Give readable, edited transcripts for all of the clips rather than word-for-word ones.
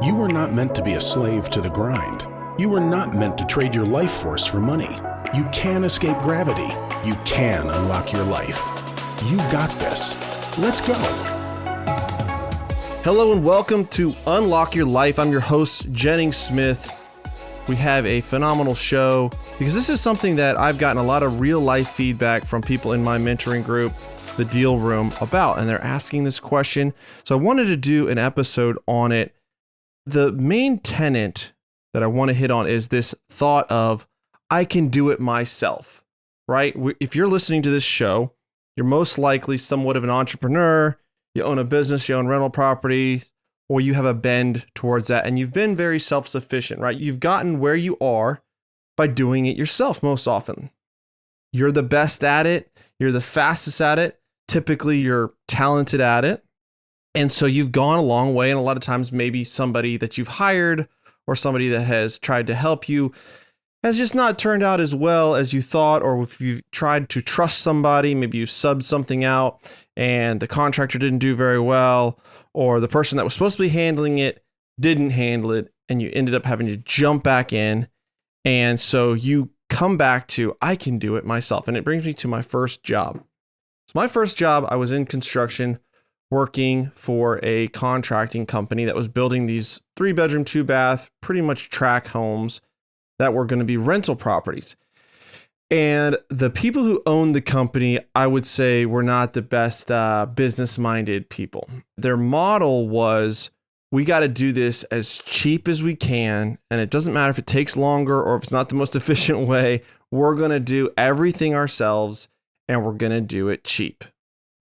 You were not meant to be a slave to the grind. You were not meant to trade your life force for money. You can escape gravity. You can unlock your life. You got this. Let's go. Hello and welcome to Unlock Your Life. I'm your host, Jennings Smith. We have a phenomenal show because this is something that I've gotten a lot of real life feedback from people in my mentoring group, the Deal Room, about, and they're asking this question. So I wanted to do an episode on it. The main tenet that I want to hit on is this thought of, I can do it myself, right? If you're listening to this show, you're most likely somewhat of an entrepreneur. You own a business, you own rental property, or you have a bend towards that, and you've been very self-sufficient, right? You've gotten where you are by doing it yourself most often. You're the best at it. You're the fastest at it. Typically, you're talented at it. And so you've gone a long way, and a lot of times maybe somebody that you've hired or somebody that has tried to help you has just not turned out as well as you thought, or if you tried to trust somebody, maybe you subbed something out and the contractor didn't do very well, or the person that was supposed to be handling it didn't handle it, and you ended up having to jump back in. And so you come back to, I can do it myself. And it brings me to my first job. So my first job, I was in construction, working for a contracting company that was building these 3-bedroom, 2-bath, pretty much tract homes that were going to be rental properties. And the people who owned the company, I would say, were not the best business-minded people. Their model was, we got to do this as cheap as we can, and it doesn't matter if it takes longer or if it's not the most efficient way. We're going to do everything ourselves, and we're going to do it cheap,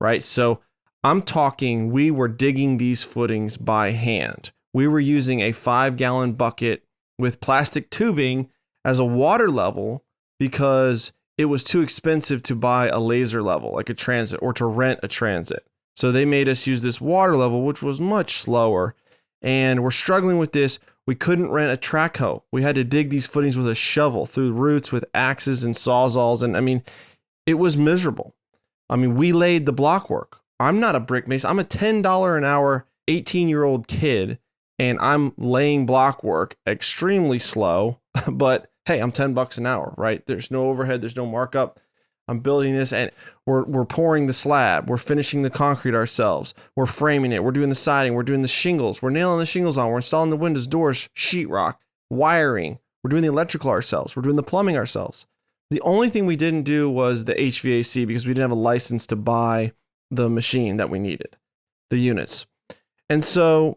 right? So I'm talking, we were digging these footings by hand. We were using a 5-gallon bucket with plastic tubing as a water level because it was too expensive to buy a laser level, like a transit, or to rent a transit. So they made us use this water level, which was much slower. And we're struggling with this. We couldn't rent a track hoe. We had to dig these footings with a shovel through roots with axes and sawzalls. And I mean, it was miserable. I mean, we laid the block work. I'm not a brick mason. I'm a $10 an hour, 18-year-old kid, and I'm laying block work extremely slow. But hey, I'm $10 an hour, right? There's no overhead. There's no markup. I'm building this, and we're pouring the slab. We're finishing the concrete ourselves. We're framing it. We're doing the siding. We're doing the shingles. We're nailing the shingles on. We're installing the windows, doors, sheetrock, wiring. We're doing the electrical ourselves. We're doing the plumbing ourselves. The only thing we didn't do was the HVAC because we didn't have a license to buy the machine that we needed, the units. And so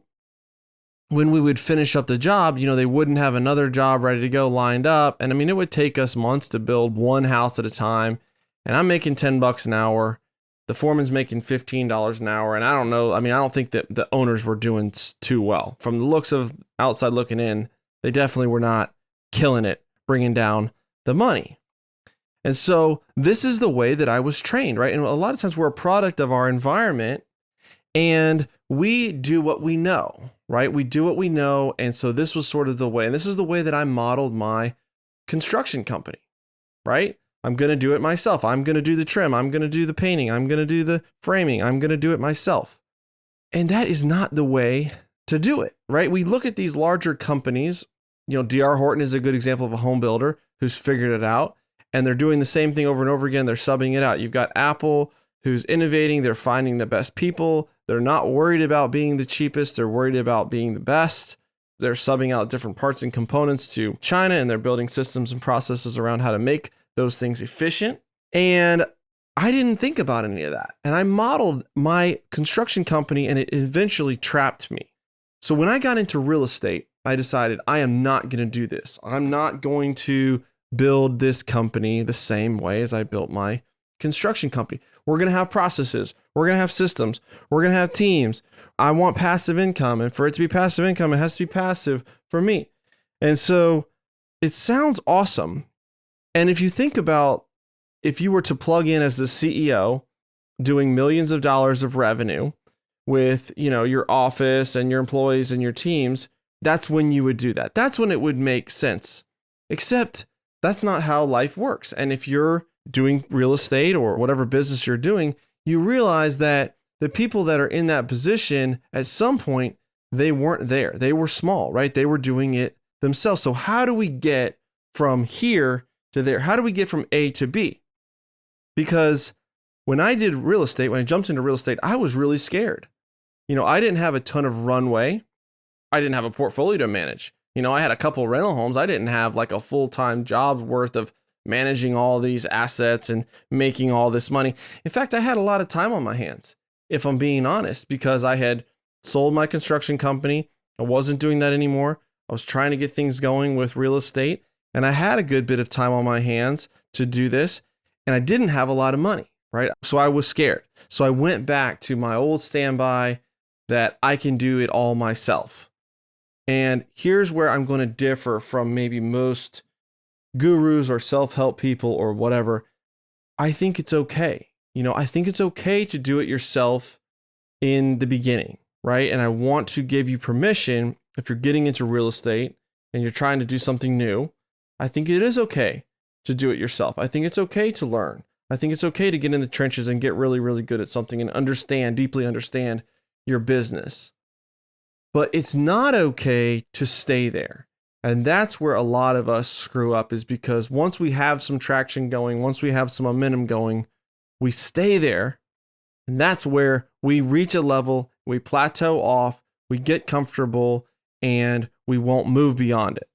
when we would finish up the job, you know, they wouldn't have another job ready to go lined up. And I mean, it would take us months to build one house at a time. And I'm making $10 an hour. The foreman's making $15 an hour. And I don't know. I mean, I don't think that the owners were doing too well. From the looks of outside looking in, they definitely were not killing it, bringing down the money. And so this is the way that I was trained, right? And a lot of times we're a product of our environment, and we do what we know, right? We do what we know. And so this was sort of the way, and this is the way that I modeled my construction company, right? I'm going to do it myself. I'm going to do the trim. I'm going to do the painting. I'm going to do the framing. I'm going to do it myself. And that is not the way to do it, right? We look at these larger companies, you know, D.R. Horton is a good example of a home builder who's figured it out. And they're doing the same thing over and over again. They're subbing it out. You've got Apple, who's innovating. They're finding the best people. They're not worried about being the cheapest. They're worried about being the best. They're subbing out different parts and components to China, and they're building systems and processes around how to make those things efficient. And I didn't think about any of that. And I modeled my construction company, and it eventually trapped me. So when I got into real estate, I decided I am not going to do this. I'm not going to build this company the same way as I built my construction company. We're going to have processes. We're going to have systems. We're going to have teams. I want passive income. And for it to be passive income, it has to be passive for me. And so it sounds awesome. And if you think about, if you were to plug in as the CEO doing millions of dollars of revenue with, you know, your office and your employees and your teams, that's when you would do that. That's when it would make sense. Except that's not how life works. And if you're doing real estate or whatever business you're doing, you realize that the people that are in that position at some point, they weren't there. They were small, right? They were doing it themselves. So how do we get from here to there? How do we get from A to B? Because when I did real estate, when I jumped into real estate, I was really scared. I didn't have a ton of runway. I didn't have a portfolio to manage. I had a couple rental homes. I didn't have like a full-time job worth of managing all these assets and making all this money. In fact, I had a lot of time on my hands, if I'm being honest, because I had sold my construction company. I wasn't doing that anymore. I was trying to get things going with real estate, and I had a good bit of time on my hands to do this, and I didn't have a lot of money, right? So I was scared. So I went back to my old standby that I can do it all myself. And here's where I'm going to differ from maybe most gurus or self-help people or whatever. I think it's okay. I think it's okay to do it yourself in the beginning, right? And I want to give you permission if you're getting into real estate and you're trying to do something new. I think it is okay to do it yourself. I think it's okay to learn. I think it's okay to get in the trenches and get really, really good at something and deeply understand your business. But it's not okay to stay there. And that's where a lot of us screw up, is because once we have some traction going, once we have some momentum going, we stay there. And that's where we reach a level, we plateau off, we get comfortable, and we won't move beyond it.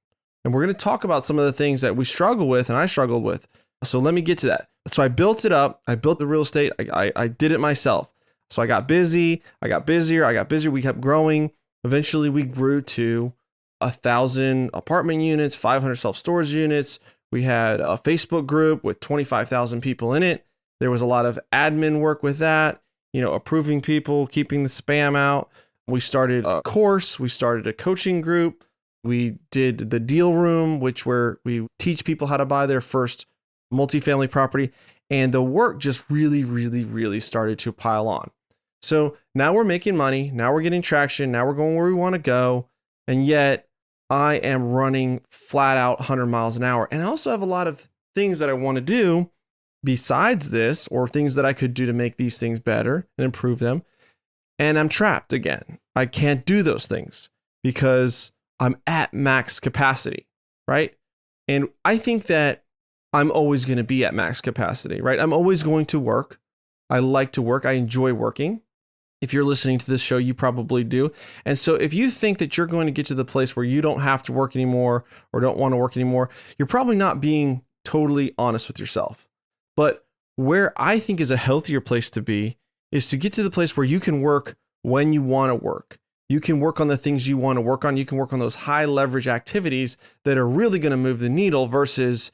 And we're going to talk about some of the things that we struggle with and I struggled with. So let me get to that. So I built it up. I built the real estate. I did it myself. So I got busy. I got busier. We kept growing. Eventually, we grew to 1,000 apartment units, 500 self-storage units. We had a Facebook group with 25,000 people in it. There was a lot of admin work with that, approving people, keeping the spam out. We started a course. We started a coaching group. We did the deal room, where we teach people how to buy their first multifamily property. And the work just really, really, really started to pile on. So now we're making money. Now we're getting traction. Now we're going where we want to go. And yet I am running flat out 100 miles an hour. And I also have a lot of things that I want to do besides this, or things that I could do to make these things better and improve them. And I'm trapped again. I can't do those things because I'm at max capacity, right? And I think that I'm always going to be at max capacity, right? I'm always going to work. I like to work. I enjoy working. If you're listening to this show, you probably do. And so if you think that you're going to get to the place where you don't have to work anymore or don't want to work anymore, you're probably not being totally honest with yourself. But where I think is a healthier place to be is to get to the place where you can work when you want to work. You can work on the things you want to work on. You can work on those high leverage activities that are really going to move the needle versus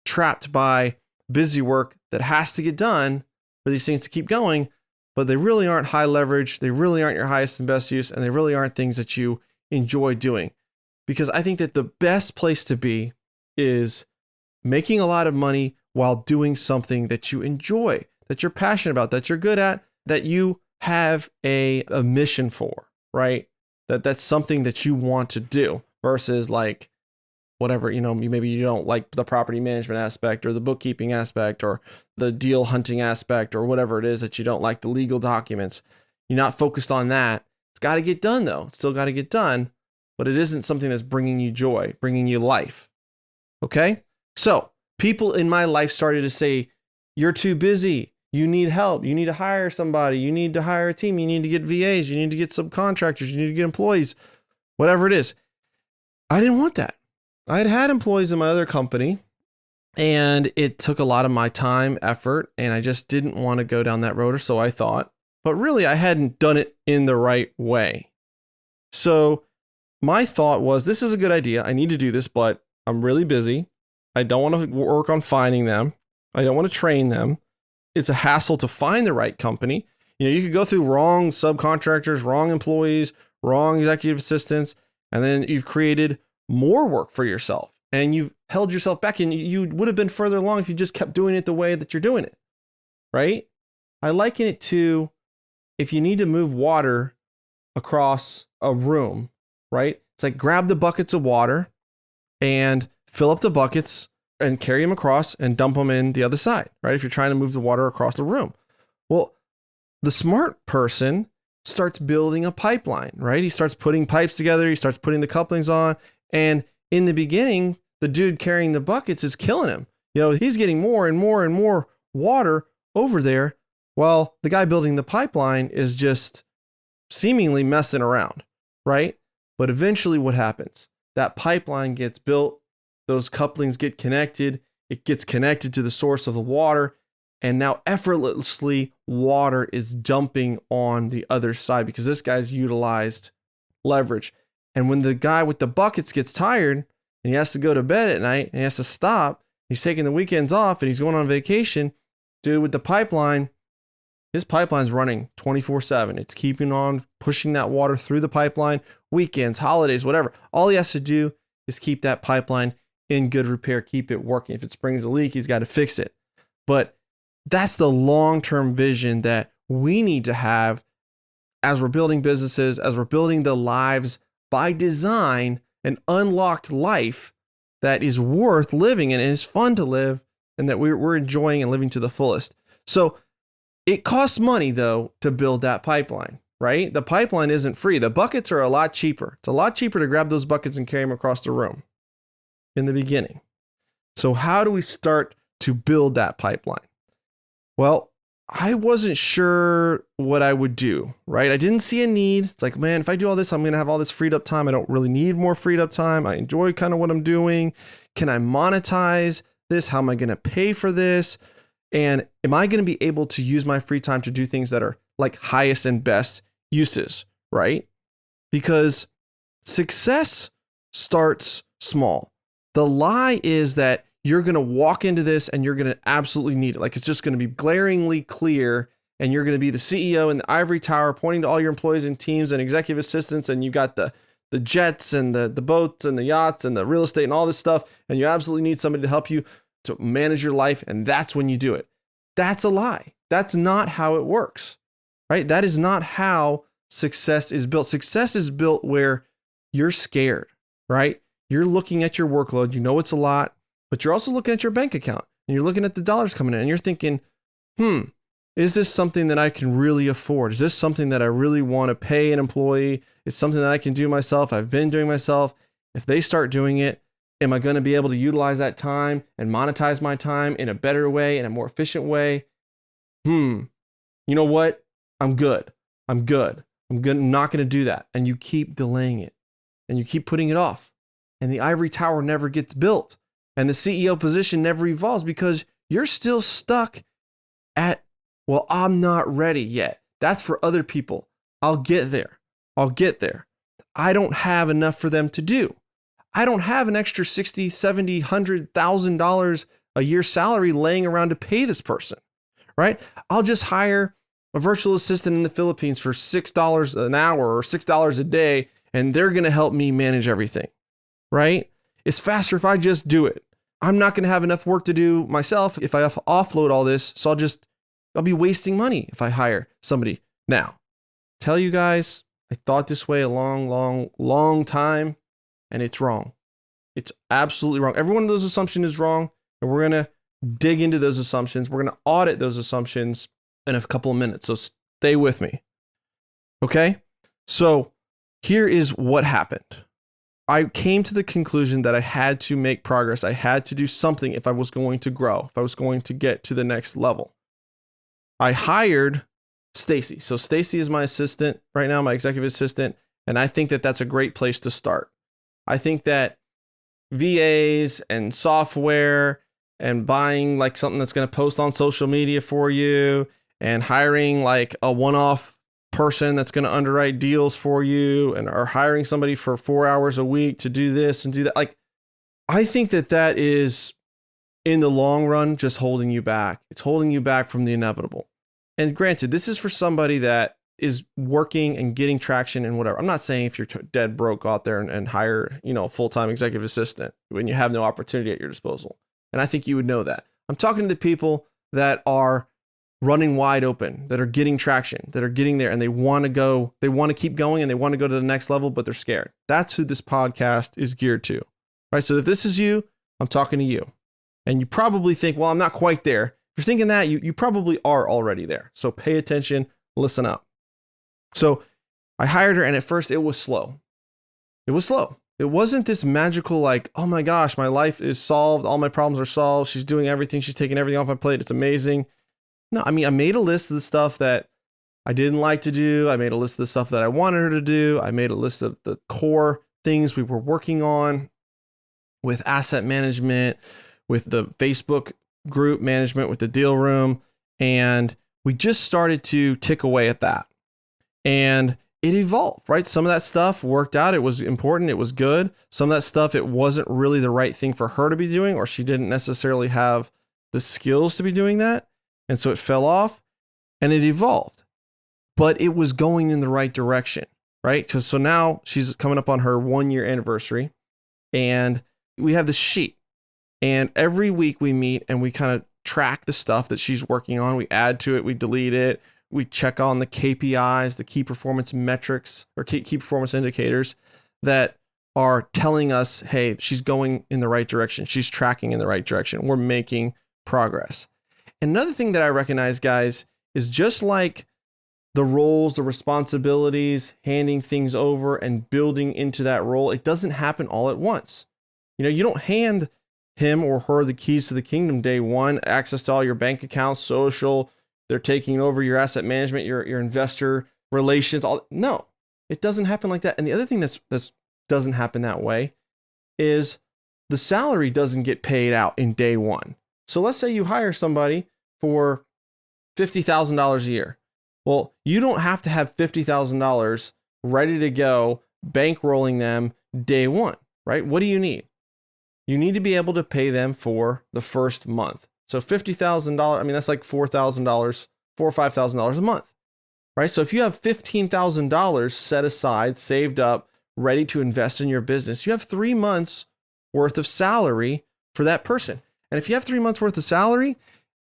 trapped by busy work that has to get done for these things to keep going, but they really aren't high leverage. They really aren't your highest and best use, and they really aren't things that you enjoy doing. Because I think that the best place to be is making a lot of money while doing something that you enjoy, that you're passionate about, that you're good at, that you have a mission for, right? That's something that you want to do versus like whatever, maybe you don't like the property management aspect or the bookkeeping aspect or the deal hunting aspect or whatever it is that you don't like, the legal documents. You're not focused on that. It's got to get done though. It's still got to get done, but it isn't something that's bringing you joy, bringing you life. Okay. So people in my life started to say, you're too busy. You need help. You need to hire somebody. You need to hire a team. You need to get VAs. You need to get subcontractors. You need to get employees, whatever it is. I didn't want that. I had employees in my other company and it took a lot of my time, effort, and I just didn't want to go down that road, or so I thought. But really, I hadn't done it in the right way. So my thought was, this is a good idea. I need to do this, but I'm really busy. I don't want to work on finding them. I don't want to train them. It's a hassle to find the right company. You could go through wrong subcontractors, wrong employees, wrong executive assistants, and then you've created more work for yourself and you've held yourself back, and you would have been further along if you just kept doing it the way that you're doing it, right? I liken it to if you need to move water across a room, right? It's like grab the buckets of water and fill up the buckets and carry them across and dump them in the other side, right? If you're trying to move the water across the room. Well, the smart person starts building a pipeline, right? He starts putting pipes together. He starts putting the couplings on. And in the beginning, the dude carrying the buckets is killing him. He's getting more and more and more water over there while the guy building the pipeline is just seemingly messing around, right? But eventually what happens? That pipeline gets built. Those couplings get connected. It gets connected to the source of the water. And now effortlessly water is dumping on the other side because this guy's utilized leverage. And when the guy with the buckets gets tired and he has to go to bed at night and he has to stop, he's taking the weekends off and he's going on vacation, dude with the pipeline, his pipeline's running 24/7. It's keeping on pushing that water through the pipeline, weekends, holidays, whatever. All he has to do is keep that pipeline in good repair, keep it working. If it springs a leak, he's got to fix it. But that's the long-term vision that we need to have as we're building businesses, as we're building the lives by design, an unlocked life that is worth living and is fun to live and that we're enjoying and living to the fullest. So it costs money, though, to build that pipeline, right? The pipeline isn't free. The buckets are a lot cheaper. It's a lot cheaper to grab those buckets and carry them across the room in the beginning. So how do we start to build that pipeline? Well, I wasn't sure what I would do, right? I didn't see a need. It's like, man, if I do all this, I'm going to have all this freed up time. I don't really need more freed up time. I enjoy kind of what I'm doing. Can I monetize this? How am I going to pay for this? And am I going to be able to use my free time to do things that are like highest and best uses, right? Because success starts small. The lie is that you're going to walk into this and you're going to absolutely need it. Like it's just going to be glaringly clear and you're going to be the CEO in the Ivory Tower pointing to all your employees and teams and executive assistants. And you got the jets and the boats and the yachts and the real estate and all this stuff. And you absolutely need somebody to help you to manage your life. And that's when you do it. That's a lie. That's not how it works, right? That is not how success is built. Success is built where you're scared, right? You're looking at your workload. You know, it's a lot. But you're also looking at your bank account and you're looking at the dollars coming in and you're thinking, is this something that I can really afford? Is this something that I really want to pay an employee? It's something that I can do myself. I've been doing myself. If they start doing it, am I going to be able to utilize that time and monetize my time in a better way, in a more efficient way? You know what? I'm good. I'm not going to do that. And you keep delaying it and you keep putting it off. And the Ivory Tower never gets built. And the CEO position never evolves because you're still stuck at, well, I'm not ready yet. That's for other people. I'll get there. I don't have enough for them to do. I don't have an extra $60,000, $70,000, $100,000 a year salary laying around to pay this person, right? I'll just hire a virtual assistant in the Philippines for $6 an hour or $6 a day, and they're going to help me manage everything, right? It's faster if I just do it. I'm not going to have enough work to do myself if I offload all this. So I'll be wasting money if I hire somebody. Now, tell you guys, I thought this way a long time, and it's wrong. It's absolutely wrong. Every one of those assumptions is wrong, and we're going to dig into those assumptions. We're going to audit those assumptions in a couple of minutes. So stay with me. Okay? So here is what happened. I came to the conclusion that I had to make progress. I had to do something if I was going to grow, if I was going to get to the next level. I hired Stacy. So Stacy is my assistant right now, my executive assistant. And I think that that's a great place to start. I think that VAs and software and buying like something that's going to post on social media for you and hiring like a one-off person that's going to underwrite deals for you and are hiring somebody for 4 hours a week to do this and do that. Like, I think that is in the long run, just holding you back. It's holding you back from the inevitable. And granted, this is for somebody that is working and getting traction and whatever. I'm not saying if you're dead broke, go out there and hire, a full-time executive assistant when you have no opportunity at your disposal. And I think you would know that. I'm talking to the people that are running wide open, that are getting traction, that are getting there, and they want to keep going and they want to go to the next level, but they're scared. That's who this podcast is geared to. Right? So if this is you, I'm talking to you. And you probably think, well, I'm not quite there. If you're thinking that, you probably are already there. So pay attention, listen up. So I hired her, and at first it was slow. It was slow. It wasn't this magical, like, oh my gosh, my life is solved. All my problems are solved. She's doing everything. She's taking everything off my plate. It's amazing. No, I mean, I made a list of the stuff that I didn't like to do. I made a list of the stuff that I wanted her to do. I made a list of the core things we were working on with asset management, with the Facebook group management, with the deal room. And we just started to tick away at that. And it evolved, right? Some of that stuff worked out. It was important. It was good. Some of that stuff, it wasn't really the right thing for her to be doing, or she didn't necessarily have the skills to be doing that. And so it fell off and it evolved, but it was going in the right direction, right? So now she's coming up on her 1-year anniversary, and we have this sheet, and every week we meet and we kind of track the stuff that she's working on. We add to it, we delete it. We check on the KPIs, the key performance metrics or key performance indicators that are telling us, hey, she's going in the right direction. She's tracking in the right direction. We're making progress. Another thing that I recognize, guys, is just like the roles, the responsibilities, handing things over and building into that role, it doesn't happen all at once. You don't hand him or her the keys to the kingdom day one, access to all your bank accounts, social. They're taking over your asset management, your investor relations. No, it doesn't happen like that. And the other thing that's doesn't happen that way is the salary doesn't get paid out in day one. So let's say you hire somebody for $50,000 a year. Well, you don't have to have $50,000 ready to go, bankrolling them day one, right? What do you need? You need to be able to pay them for the first month. So $50,000, I mean, that's like $4,000, $4,000 or $5,000 a month, right? So if you have $15,000 set aside, saved up, ready to invest in your business, you have 3 months worth of salary for that person. And if you have 3 months worth of salary,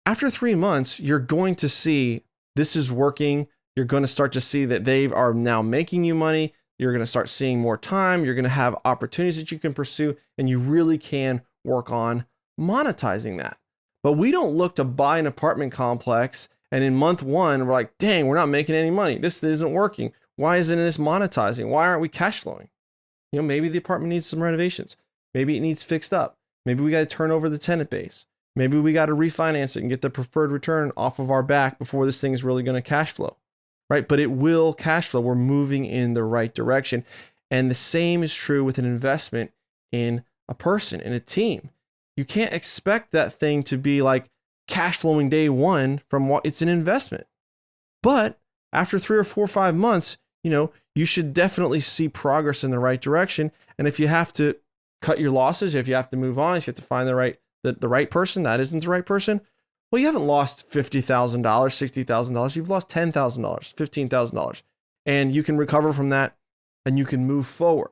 after 3 months, you're going to see this is working. You're going to start to see that they are now making you money. You're going to start seeing more time. You're going to have opportunities that you can pursue, and you really can work on monetizing that. But we don't look to buy an apartment complex, and in month one, we're like, dang, we're not making any money. This isn't working. Why isn't this monetizing? Why aren't we cash flowing? Maybe the apartment needs some renovations. Maybe it needs fixed up. Maybe we got to turn over the tenant base. Maybe we got to refinance it and get the preferred return off of our back before this thing is really going to cash flow, right? But it will cash flow. We're moving in the right direction. And the same is true with an investment in a person, in a team. You can't expect that thing to be like cash flowing day one from what it's an investment. But after 3 or 4 or 5 months, you should definitely see progress in the right direction. And if you have to cut your losses, if you have to move on, if you have to find the right person that isn't the right person, well, you haven't lost $50,000, $60,000. You've lost $10,000, $15,000, and you can recover from that and you can move forward.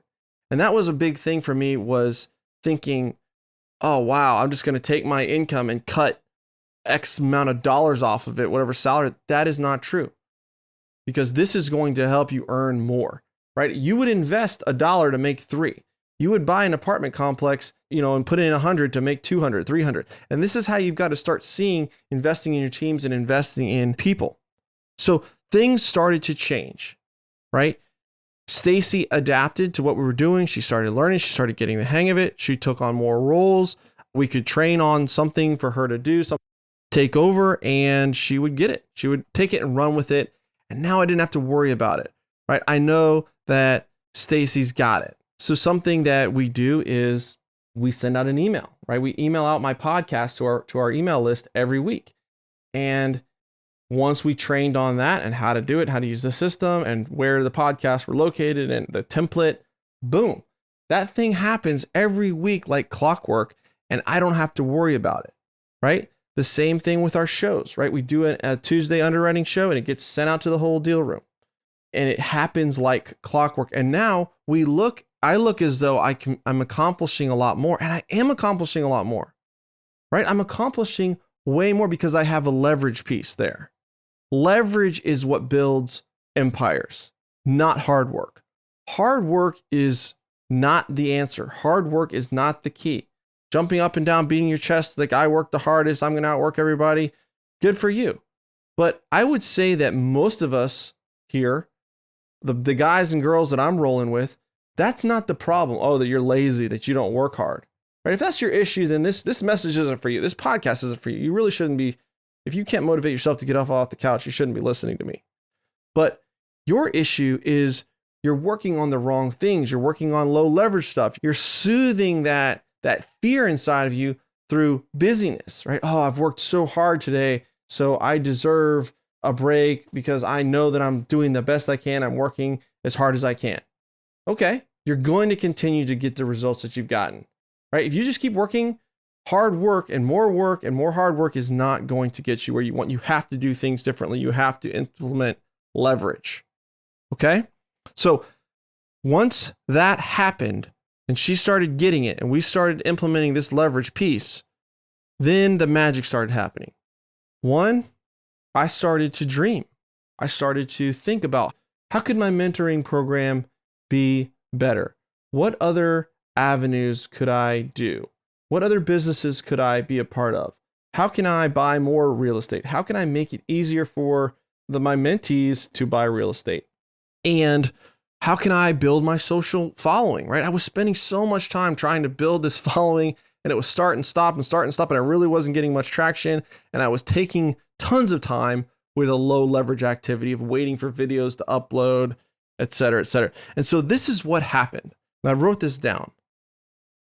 And that was a big thing for me, was thinking, oh, wow, I'm just going to take my income and cut X amount of dollars off of it, whatever salary. That is not true, because this is going to help you earn more, right? You would invest $1 to make 3. You would buy an apartment complex, and put in 100 to make 200, 300. And this is how you've got to start seeing investing in your teams and investing in people. So things started to change, right? Stacy adapted to what we were doing. She started learning. She started getting the hang of it. She took on more roles. We could train on something for her to do, something, take over, and she would get it. She would take it and run with it. And now I didn't have to worry about it, right? I know that Stacy's got it. So something that we do is we send out an email, right? We email out my podcast to our email list every week. And once we trained on that and how to do it, how to use the system and where the podcasts were located and the template, boom, that thing happens every week like clockwork, and I don't have to worry about it, right? The same thing with our shows, right? We do a Tuesday underwriting show and it gets sent out to the whole deal room, and it happens like clockwork. And now I look as though I'm accomplishing a lot more, and I am accomplishing a lot more, right? I'm accomplishing way more because I have a leverage piece there. Leverage is what builds empires, not hard work. Hard work is not the answer. Hard work is not the key. Jumping up and down, beating your chest like I work the hardest, I'm going to outwork everybody. Good for you. But I would say that most of us here the guys and girls that I'm rolling with, that's not the problem. Oh, that you're lazy, that you don't work hard. Right? If that's your issue, then this message isn't for you. This podcast isn't for you. You really shouldn't be. If you can't motivate yourself to get off the couch, you shouldn't be listening to me. But your issue is you're working on the wrong things. You're working on low leverage stuff. You're soothing that fear inside of you through busyness, right? Oh, I've worked so hard today, so I deserve a break because I know that I'm doing the best I can. I'm working as hard as I can. Okay, you're going to continue to get the results that you've gotten, right? If you just keep working, hard work and more hard work is not going to get you where you want. You have to do things differently. You have to implement leverage. Okay? So once that happened and she started getting it and we started implementing this leverage piece, then the magic started happening. One, I started to dream. I started to think about how could my mentoring program be better? What other avenues could I do? What other businesses could I be a part of? How can I buy more real estate? How can I make it easier for my mentees to buy real estate? And how can I build my social following, right? I was spending so much time trying to build this following, and it was start and stop, and I really wasn't getting much traction. And I was taking tons of time with a low leverage activity of waiting for videos to upload, et cetera, et cetera. And so this is what happened. And I wrote this down.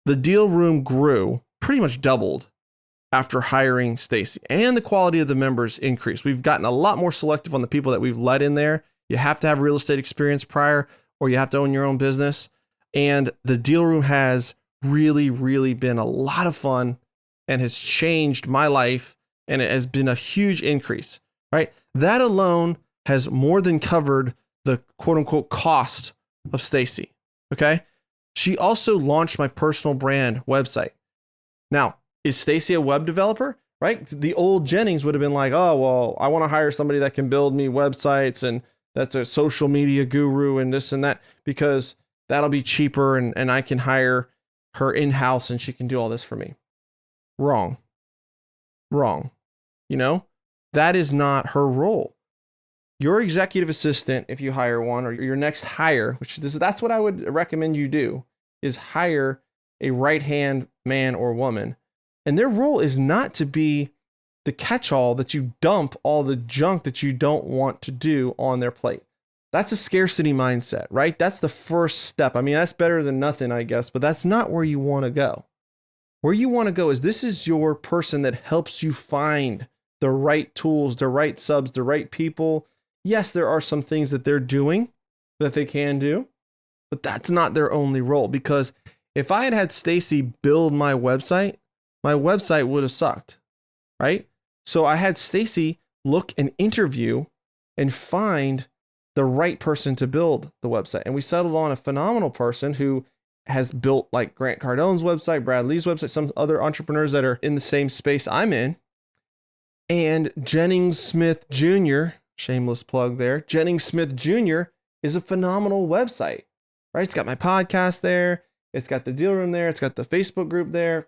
The deal room grew, pretty much doubled after hiring Stacy, and the quality of the members increased. We've gotten a lot more selective on the people that we've let in there. You have to have real estate experience prior, or you have to own your own business. And the deal room has really, really been a lot of fun and has changed my life. And it has been a huge increase, right? That alone has more than covered the quote unquote cost of Stacy. Okay. She also launched my personal brand website. Now, is Stacy a web developer? Right? The old Jennings would have been like, oh, well, I want to hire somebody that can build me websites and that's a social media guru and this and that, because that'll be cheaper and I can hire her in-house and she can do all this for me. Wrong. You know, that is not her role. Your executive assistant, if you hire one, or your next hire, that's what I would recommend you do, is hire a right-hand man or woman. And their role is not to be the catch-all that you dump all the junk that you don't want to do on their plate. That's a scarcity mindset, right? That's the first step. I mean, that's better than nothing, I guess, but that's not where you want to go. Where you want to go is this is your person that helps you find the right tools, the right subs, the right people. Yes, there are some things that they're doing that they can do, but that's not their only role. Because if I had Stacy build my website would have sucked, right? So I had Stacy look and interview and find the right person to build the website. And we settled on a phenomenal person who has built like Grant Cardone's website, Brad Lee's website, some other entrepreneurs that are in the same space I'm in. And Jennings Smith Jr., shameless plug there, Jennings Smith Jr. is a phenomenal website, right? It's got my podcast there. It's got the deal room there. It's got the Facebook group there.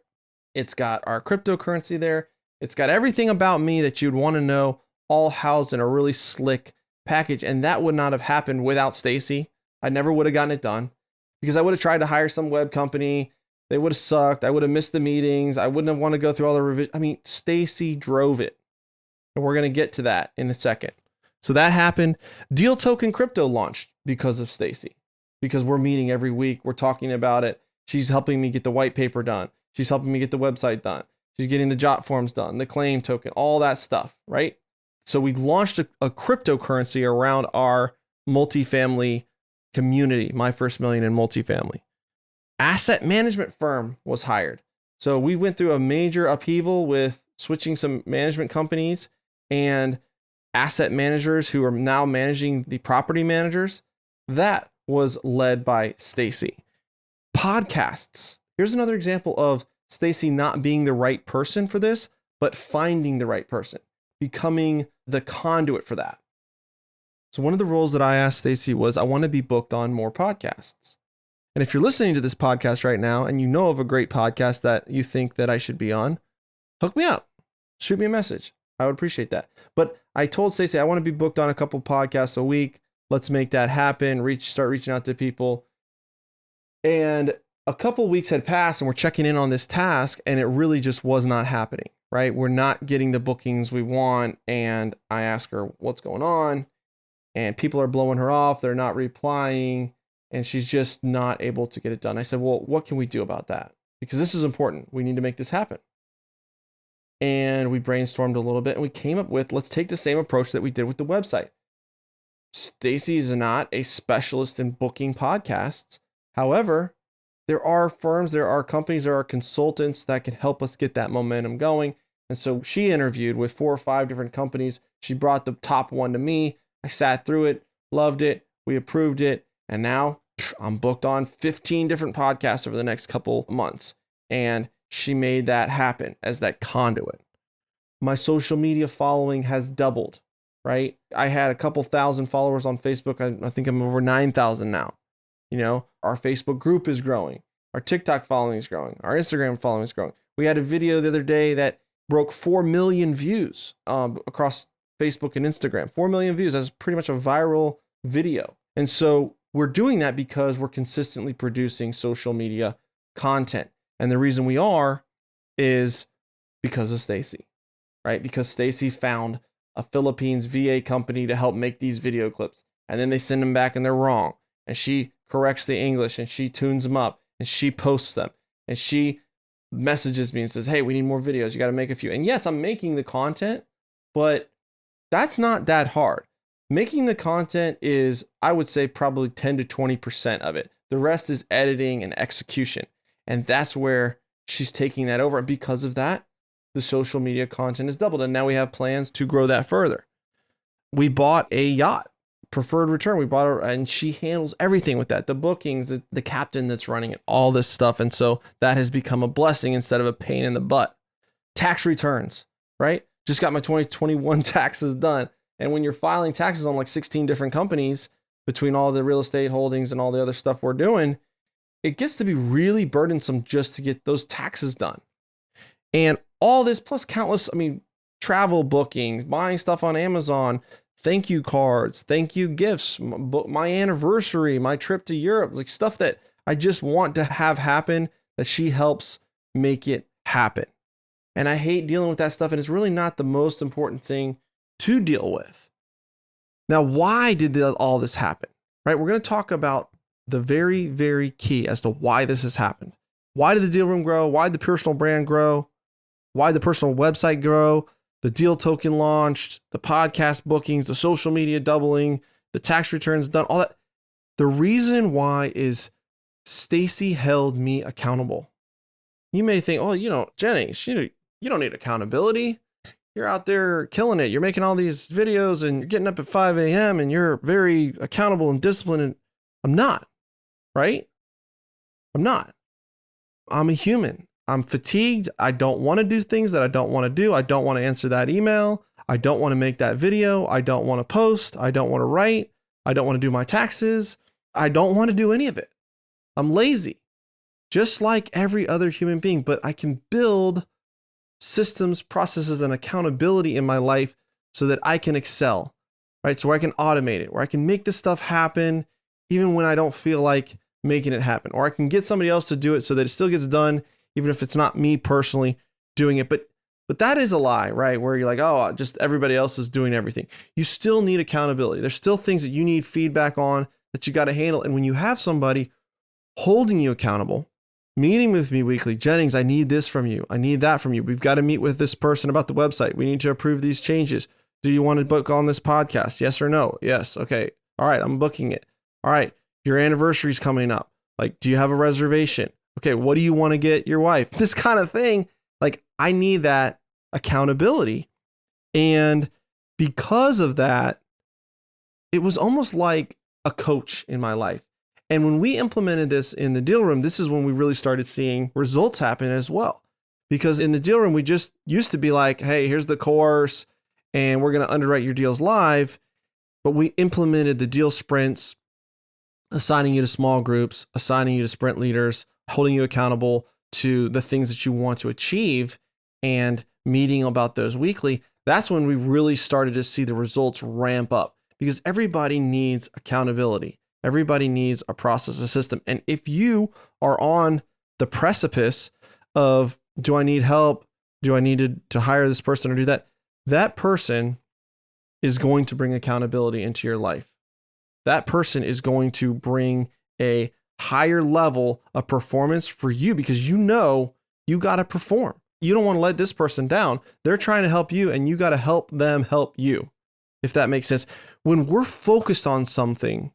It's got our cryptocurrency there. It's got everything about me that you'd want to know, all housed in a really slick package. And that would not have happened without Stacy. I never would have gotten it done because I would have tried to hire some web company. They would have sucked. I would have missed the meetings. I wouldn't have wanted to go through all the revisions. I mean, Stacy drove it. And we're going to get to that in a second. So that happened. Deal Token Crypto launched because of Stacy, because we're meeting every week. We're talking about it. She's helping me get the white paper done. She's helping me get the website done. She's getting the jot forms done, the claim token, all that stuff, right? So we launched a cryptocurrency around our multifamily community, My First Million in multifamily. Asset management firm was hired. So we went through a major upheaval with switching some management companies and asset managers who are now managing the property managers. That was led by Stacy. Podcasts. Here's another example of Stacy not being the right person for this, but finding the right person, becoming the conduit for that. So one of the roles that I asked Stacy was, I want to be booked on more podcasts. And if you're listening to this podcast right now and you know of a great podcast that you think that I should be on, hook me up. Shoot me a message. I would appreciate that. But I told Stacy I want to be booked on a couple podcasts a week. Let's make that happen. Start reaching out to people. And a couple weeks had passed and we're checking in on this task and it really just was not happening, right? We're not getting the bookings we want. And I ask her what's going on, and people are blowing her off. They're not replying and she's just not able to get it done. I said, well, what can we do about that? Because this is important. We need to make this happen. And we brainstormed a little bit and we came up with, let's take the same approach that we did with the website. Stacy is not a specialist in booking podcasts. However, there are firms, there are companies, there are consultants that can help us get that momentum going. And so she interviewed with 4 or 5 different companies. She brought the top one to me. I sat through it, loved it. We approved it. And now I'm booked on 15 different podcasts over the next couple months. And she made that happen as that conduit. My social media following has doubled, right? I had a couple thousand followers on Facebook. I think I'm over 9,000 now. You know, our Facebook group is growing. Our TikTok following is growing. Our Instagram following is growing. We had a video the other day that broke 4 million views across Facebook and Instagram. 4 million views. That's pretty much a viral video. And so we're doing that because we're consistently producing social media content. And the reason we are is because of Stacy, right? Because Stacy found a Philippines VA company to help make these video clips. And then they send them back and they're wrong. And she corrects the English and she tunes them up and she posts them and she messages me and says, hey, we need more videos. You got to make a few. And yes, I'm making the content, but that's not that hard. Making the content is, I would say, probably 10 to 20% of it. The rest is editing and execution. And that's where she's taking that over. And because of that, the social media content has doubled. And now we have plans to grow that further. We bought a yacht. Preferred return. We bought her and she handles everything with that. The bookings, the captain that's running it, all this stuff. And so that has become a blessing instead of a pain in the butt. Tax returns, right? Just got my 2021 taxes done. And when you're filing taxes on like 16 different companies between all the real estate holdings and all the other stuff we're doing, it gets to be really burdensome just to get those taxes done. And all this plus countless, travel bookings, buying stuff on Amazon, thank you cards, thank you gifts, my anniversary, my trip to Europe, like stuff that I just want to have happen, that she helps make it happen. And I hate dealing with that stuff. And it's really not the most important thing to deal with. Now, why did all this happen? Right? We're going to talk about the very, very key as to why this has happened. Why did the deal room grow? Why did the personal brand grow? Why did the personal website grow? The deal token launched, the podcast bookings, the social media doubling, the tax returns done, all that. The reason why is Stacy held me accountable. You may think, oh, Jennings, you don't need accountability. You're out there killing it. You're making all these videos and you're getting up at 5 a.m. and you're very accountable and disciplined. And I'm not, right? I'm not. I'm a human. I'm fatigued. I don't want to do things that I don't want to do. I don't want to answer that email. I don't want to make that video. I don't want to post. I don't want to write. I don't want to do my taxes. I don't want to do any of it. I'm lazy, just like every other human being, but I can build systems, processes, and accountability in my life so that I can excel, right? So I can automate it, where I can make this stuff happen even when I don't feel like making it happen, or I can get somebody else to do it so that it still gets done even if it's not me personally doing it. But that is a lie, right? Where you're like, oh, just everybody else is doing everything. You still need accountability. There's still things that you need feedback on that you got to handle. And when you have somebody holding you accountable, meeting with me weekly, Jennings, I need this from you. I need that from you. We've got to meet with this person about the website. We need to approve these changes. Do you want to book on this podcast? Yes or no? Yes. Okay. All right. I'm booking it. All right. Your anniversary's coming up. Like, do you have a reservation? Okay, what do you want to get your wife? This kind of thing. Like, I need that accountability. And because of that, it was almost like a coach in my life. And when we implemented this in the deal room, this is when we really started seeing results happen as well. Because in the deal room, we just used to be like, hey, here's the course, and we're going to underwrite your deals live. But we implemented the deal sprints, assigning you to small groups, assigning you to sprint leaders, holding you accountable to the things that you want to achieve, and meeting about those weekly. That's when we really started to see the results ramp up, because everybody needs accountability. Everybody needs a process, a system. And if you are on the precipice of, do I need help? Do I need to hire this person or do that? That person is going to bring accountability into your life. That person is going to bring a higher level of performance for you because you know you got to perform. You don't want to let this person down. They're trying to help you and you got to help them help you, if that makes sense. When we're focused on something,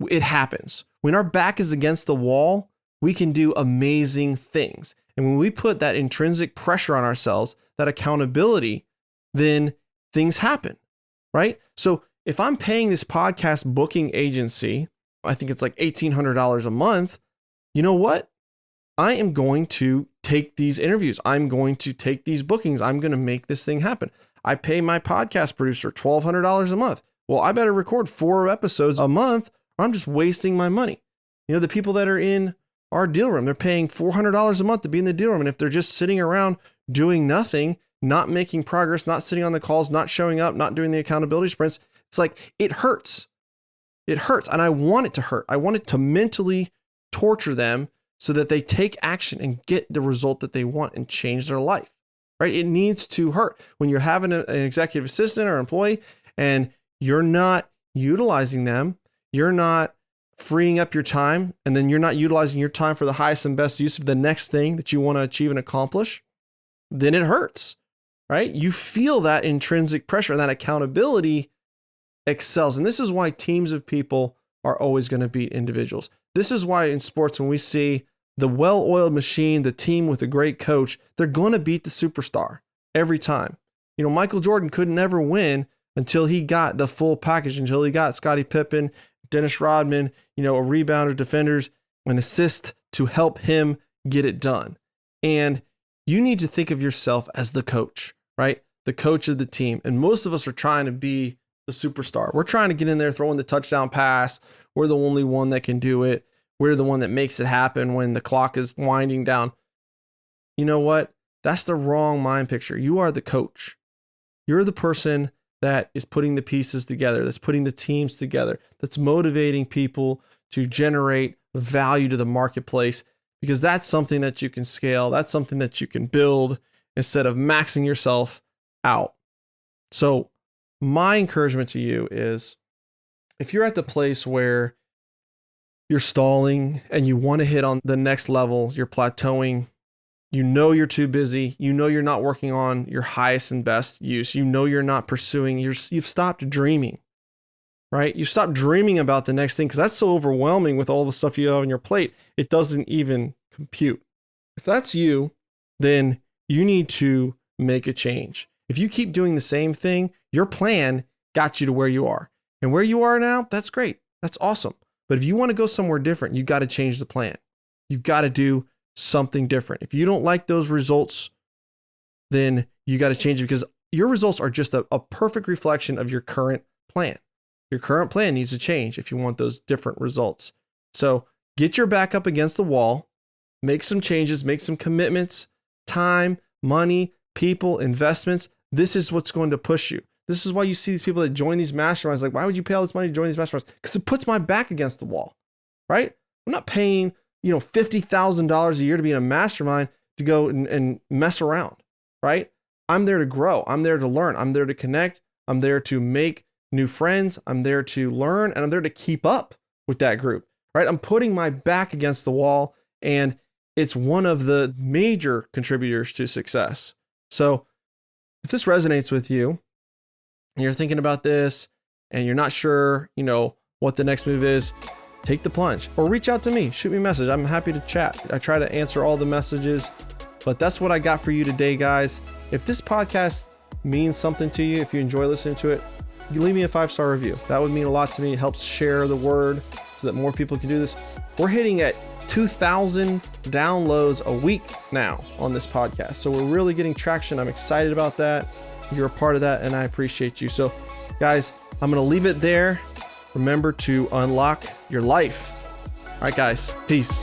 it happens. When our back is against the wall, we can do amazing things. And when we put that intrinsic pressure on ourselves, that accountability, then things happen, right? So if I'm paying this podcast booking agency, I think it's like $1,800 a month, you know what? I am going to take these interviews. I'm going to take these bookings. I'm going to make this thing happen. I pay my podcast producer $1,200 a month. Well, I better record 4 episodes a month or I'm just wasting my money. You know, the people that are in our deal room, they're paying $400 a month to be in the deal room. And if they're just sitting around doing nothing, not making progress, not sitting on the calls, not showing up, not doing the accountability sprints, it's like, it hurts. It hurts. And I want it to hurt. I want it to mentally torture them so that they take action and get the result that they want and change their life, right? It needs to hurt. When you're having an executive assistant or employee and you're not utilizing them, you're not freeing up your time, and then you're not utilizing your time for the highest and best use of the next thing that you want to achieve and accomplish, then it hurts, right? You feel that intrinsic pressure and that accountability excels. And this is why teams of people are always going to beat individuals. This is why in sports, when we see the well-oiled machine, the team with a great coach, they're going to beat the superstar every time. You know, Michael Jordan could never win until he got the full package, until he got Scottie Pippen, Dennis Rodman, you know, a rebounder, defenders, an assist to help him get it done. And you need to think of yourself as the coach, right? The coach of the team. And most of us are trying to be the superstar. We're trying to get in there, throwing the touchdown pass. We're the only one that can do it. We're the one that makes it happen when the clock is winding down. You know what? That's the wrong mind picture. You are the coach. You're the person that is putting the pieces together, that's putting the teams together, that's motivating people to generate value to the marketplace, because that's something that you can scale. That's something that you can build instead of maxing yourself out. So my encouragement to you is, if you're at the place where you're stalling and you want to hit on the next level, you're plateauing, you know you're too busy, you know you're not working on your highest and best use, you know you're not pursuing, you've stopped dreaming, right? You've stopped dreaming about the next thing because that's so overwhelming with all the stuff you have on your plate, it doesn't even compute. If that's you, then you need to make a change. If you keep doing the same thing, your plan got you to where you are. And where you are now, that's great. That's awesome. But if you want to go somewhere different, you've got to change the plan. You've got to do something different. If you don't like those results, then you got to change it, because your results are just a perfect reflection of your current plan. Your current plan needs to change if you want those different results. So get your back up against the wall, make some changes, make some commitments, time, money, people, investments. This is what's going to push you. This is why you see these people that join these masterminds. Like, why would you pay all this money to join these masterminds? Because it puts my back against the wall, right? I'm not paying, $50,000 a year to be in a mastermind to go and mess around, right? I'm there to grow. I'm there to learn. I'm there to connect. I'm there to make new friends. I'm there to learn, and I'm there to keep up with that group, right? I'm putting my back against the wall, and it's one of the major contributors to success. So if this resonates with you and you're thinking about this and you're not sure, what the next move is, take the plunge or reach out to me, shoot me a message. I'm happy to chat. I try to answer all the messages, but that's what I got for you today, guys. If this podcast means something to you, if you enjoy listening to it, you leave me a 5-star review. That would mean a lot to me. It helps share the word so that more people can do this. We're hitting at 2,000 downloads a week now on this podcast. So we're really getting traction. I'm excited about that. You're a part of that, and I appreciate you. So guys, I'm going to leave it there. Remember to unlock your life. All right, guys. Peace.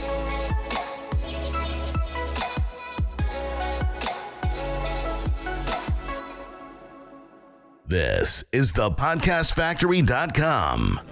This is thepodcastfactory.com.